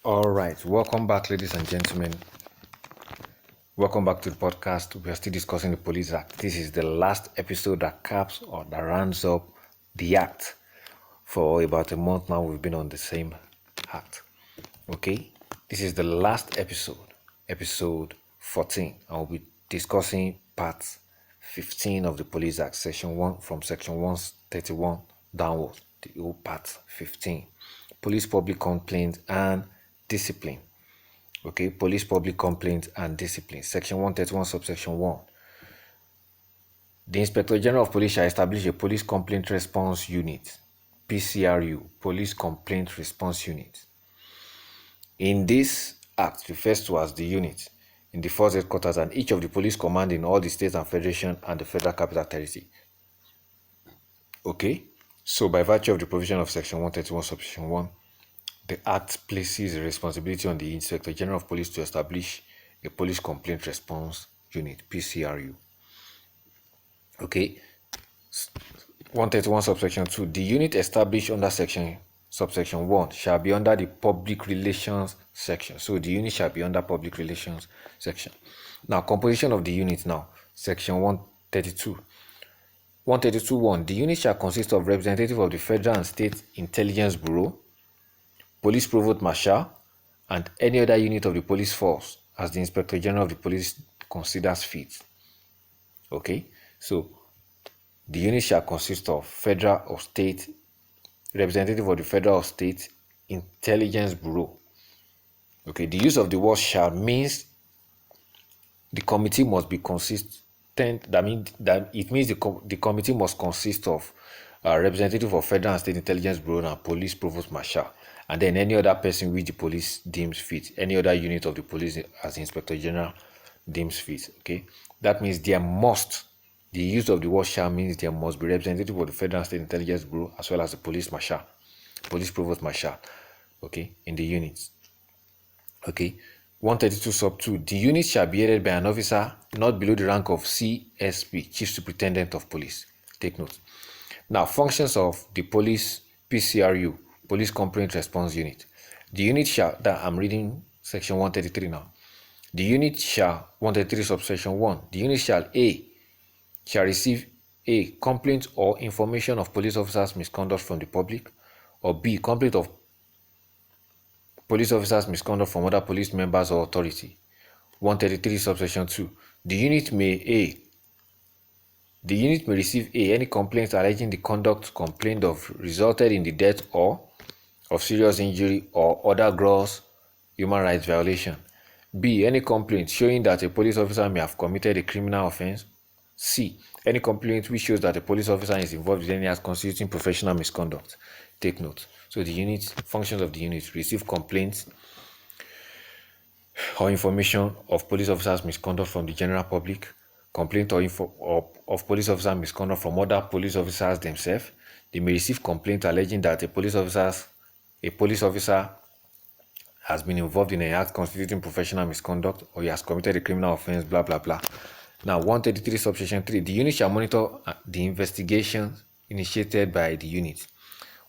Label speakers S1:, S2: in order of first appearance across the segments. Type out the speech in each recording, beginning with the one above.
S1: All right, welcome back, ladies and gentlemen. Welcome back to the podcast. We are still discussing the Police Act. This is the last episode that caps or that rounds up the act. For about a month now, we've been on the same act. Okay, this is the last episode 14. I'll be discussing part 15 of the Police Act, section 1, from section 131 downwards, the whole part 15. Police public complaint and discipline. Okay, police public complaint and discipline. Section 131, subsection 1. The Inspector General of Police shall establish a police complaint response unit, PCRU, police complaint response unit. In this act, refers to as the unit in the force headquarters and each of the police command in all the states and federation and the federal capital territory. Okay, so by virtue of the provision of section 131, subsection 1, the Act places a responsibility on the Inspector General of Police to establish a Police Complaint Response Unit, PCRU. Okay, 131 subsection 2. The unit established under subsection 1 shall be under the Public Relations section. So the unit shall be under Public Relations section. Now, composition of the unit now, section 132. 132.1. The unit shall consist of representative of the Federal and State Intelligence Bureau, Police Provost Marshal, and any other unit of the police force as the Inspector General of the Police considers fit. Okay, so the unit shall consist of Federal or State, representative of the Federal or State Intelligence Bureau. Okay, the use of the word shall means the committee must be consistent. It means the committee must consist of representative of Federal and State Intelligence Bureau and Police Provost Marshal, and then any other person which the police deems fit, any other unit of the police as Inspector General deems fit. Okay, that means the use of the word shall means there must be representative of the Federal and State Intelligence Bureau as well as the Police Provost Marshal, okay, in the units. Okay, 132 sub 2. The unit shall be headed by an officer not below the rank of CSP, Chief Superintendent of Police. Take note. Now, functions of the police PCRU, Police Complaint Response Unit. The unit shall, that I'm reading section 133 now. The unit shall, 133 subsection 1, the unit shall receive A, complaint or information of police officers' misconduct from the public, or B, complaint of police officers' misconduct from other police members or authority. 133 subsection 2. The unit may receive A, any complaints alleging the conduct complained of resulted in the death or of serious injury or other gross human rights violation. B, any complaint showing that a police officer may have committed a criminal offense. C, any complaint which shows that a police officer is involved in any act constituting professional misconduct. Take note. So the unit, functions of the unit: receive complaints or information of police officers' misconduct from the general public, complaint or of police officer misconduct from other police officers themselves. They may receive complaint alleging that a police officer has been involved in an act constituting professional misconduct, or he has committed a criminal offense, blah blah blah. Now, 133 subsection 3. The unit shall monitor the investigations initiated by the unit.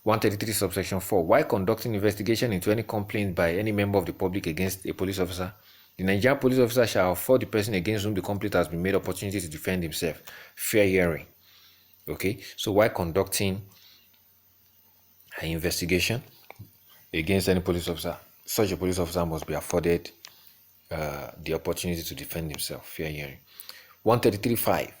S1: 133 subsection 4. While conducting investigation into any complaint by any member of the public against a police officer, the Nigerian police officer shall afford the person against whom the complaint has been made opportunity to defend himself. Fair hearing. Okay, so while conducting an investigation against any police officer, such a police officer must be afforded the opportunity to defend himself. Fair hearing. 133.5.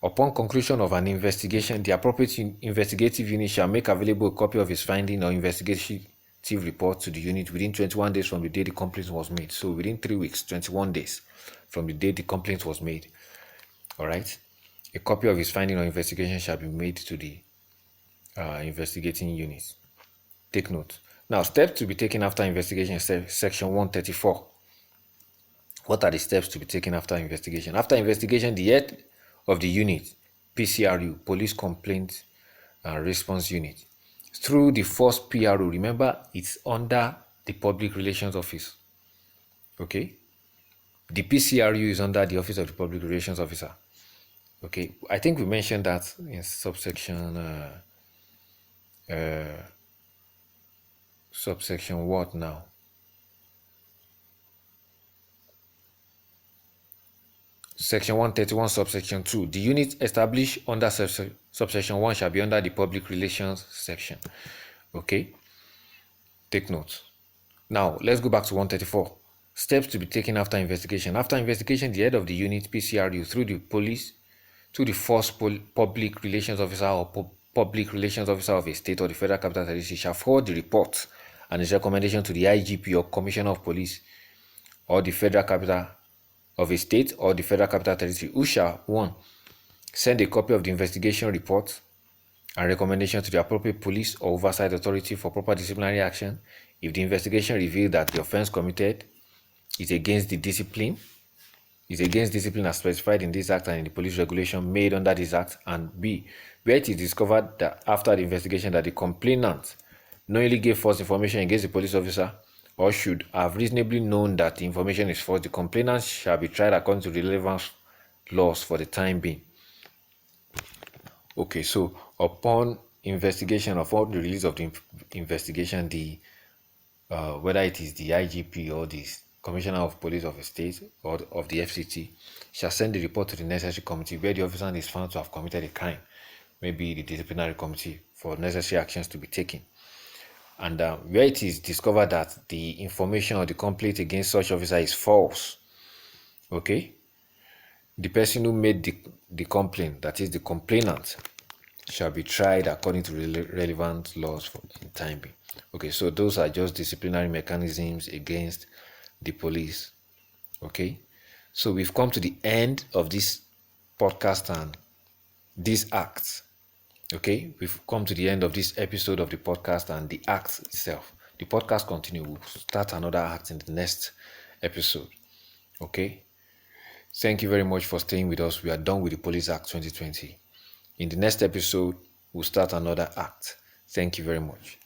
S1: Upon conclusion of an investigation, the appropriate investigative unit shall make available a copy of his finding or investigative report to the unit within 21 days from the day the complaint was made. So within 3 weeks, 21 days from the day the complaint was made. All right. A copy of his finding or investigation shall be made to the investigating unit. Take note. Now, steps to be taken after investigation, section 134. What are the steps to be taken after investigation? After investigation, the head of the unit, PCRU, Police Complaint Response Unit, through the first PRO, remember it's under the Public Relations Office. Okay? The PCRU is under the Office of the Public Relations Officer. Okay, I think we mentioned that in subsection what now? Section 131, subsection 2. The unit established under subsection 1 shall be under the public relations section. Okay, take note. Now, let's go back to 134. Steps to be taken after investigation. After investigation, the head of the unit, PCRU, through the police, through the first public relations officer or public relations officer of a state or the Federal Capital Territory, shall forward the report and its recommendation to the IGP or Commissioner of Police or the Federal Capital of a state or the Federal Capital Territory, who shall 1. Send a copy of the investigation report and recommendation to the appropriate police or oversight authority for proper disciplinary action if the investigation revealed that the offense committed is against discipline as specified in this act and in the police regulation made under this act, and B, where it is discovered that after the investigation that the complainant knowingly gave false information against the police officer or should have reasonably known that the information is false, the complainant shall be tried according to the relevant laws for the time being. Okay, so upon investigation, upon the release of the investigation, whether it is the IGP or the Commissioner of Police of a state or of the FCT, shall send the report to the necessary committee where the officer is found to have committed a crime, maybe the disciplinary committee, for necessary actions to be taken. And where it is discovered that the information or the complaint against such officer is false, okay, the person who made the complaint, that is the complainant, shall be tried according to relevant laws for the time being. Okay, so those are just disciplinary mechanisms against the police. Okay, so we've come to the end of this podcast and these acts. Okay, we've come to the end of this episode of the podcast and the act itself. The podcast continues. We'll start another act in the next episode. Okay, thank you very much for staying with us. We are done with the Police Act 2020. In the next episode, we'll start another act. Thank you very much.